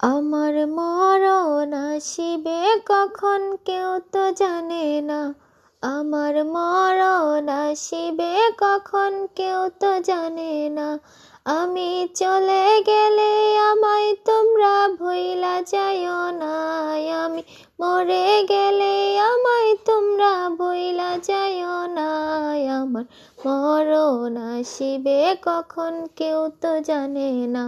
আমার মরণ আসিবে কখন কেউ তো জানে না। আমার মরণ আসিবে কখন কেউ তো জানে না। আমি চলে গেলে আমায় তোমরা ভুইলা যাইও না। আমি মরে গেলে আমায় তোমরা ভুইলা যাইও না। আমার মরণ আসিবে কখন কেউ তো জানে না।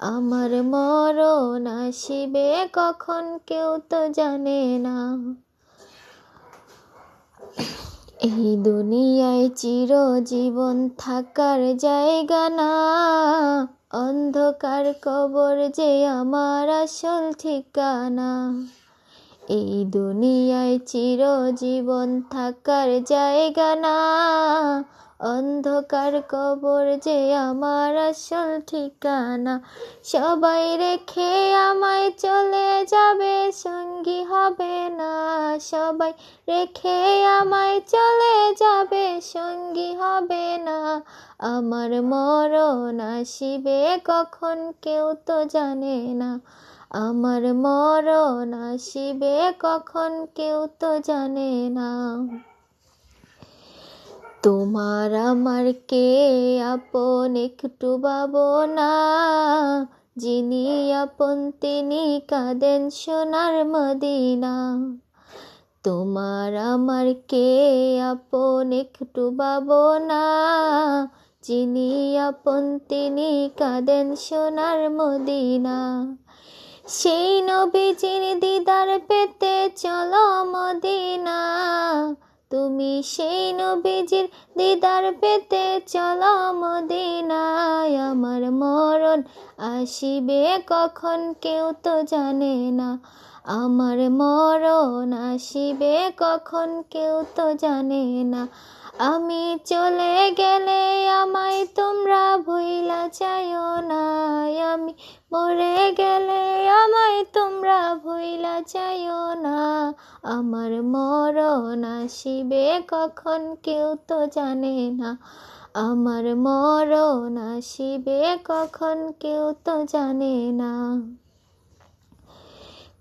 আমার মরণ আসিবে কখন কেউ তো জানে না। এই দুনিয়ায় চিরজীবন থাকার জায়গা না। অন্ধকার কবর যে আমার আসল ঠিকানা। এই দুনিয়ায় চিরজীবন থাকার জায়গা না। অন্ধকার কবর যে আমার আসল ঠিকানা। সবাই রেখে আমায় চলে যাবে, সঙ্গী হবে না। সবাই রেখে আমায় চলে যাবে, সঙ্গী হবে না। আমার মরণ আসিবে কখন কেউ তো জানে না। আমার মরণ আসিবে কখন কেউ তো জানে না। তোমার আমার কে আপন একটু ভাবনা। যিনি আপন তিনি কাঁদেন সোনার মদিনা। তোমার আমার কে আপন একটু ভাবনা। যিনি আপন তিনি কাঁদেন সোনার মদিনা। সেই নবীজির দিদার পেতে চলো মদিনা। তুমি সেই নবীজির দিদার পেতে চলো মদিনায়। আমার মরণ আসিবে কখন কেউ তো জানে না। আমার মরণ আসিবে কখন কেউ তো জানে না। আমি চলে গেলে আমায় তোমরা ভুইলা যাইও না। আমি মরে গেলে আমায় তোমরা ভুইলা যাইও না। আমার মরণ আসিবে কখন কেউ তো জানে না। আমার মরণ আসিবে কখন কেউ তো জানে না।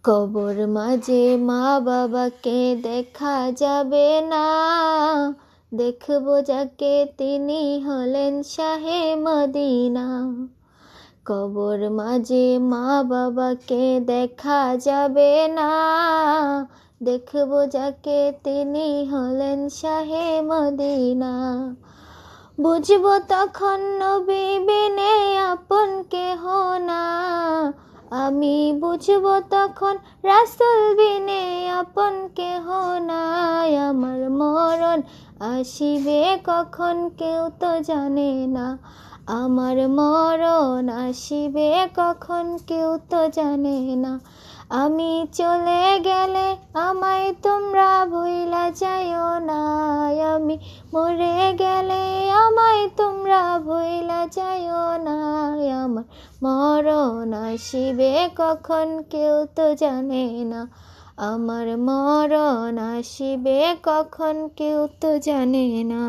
কবর মাঝে মা বাবাকে দেখা যাবে না। দেখবো যাকে তিনি হলেন শাহে মদিনা। কবর মাঝে মা বাবাকে দেখা যাবে না। দেখবো যাকে তিনি হলেন শাহে মদিনা। বুঝবো তখন নবী বিনে আপন কেহ না। আমি বুঝবো তখন রাসূল বিনে আপন কেহ নাই। আমার মরণ আসিবে কখন কেউ তো জানে না। আমার মরণ আসিবে কখন কেউ তো জানে না। আমি চলে গেলে আমায় তোমরা ভুইলা যাইও না। আমি মরে গেলে আমায় তোমরা ভুইলা যাইও না। আমার মরণ আসিবে কখন কেউ তো জানে না। আমার মরণ আসিবে কখন কেউ তো জানে না।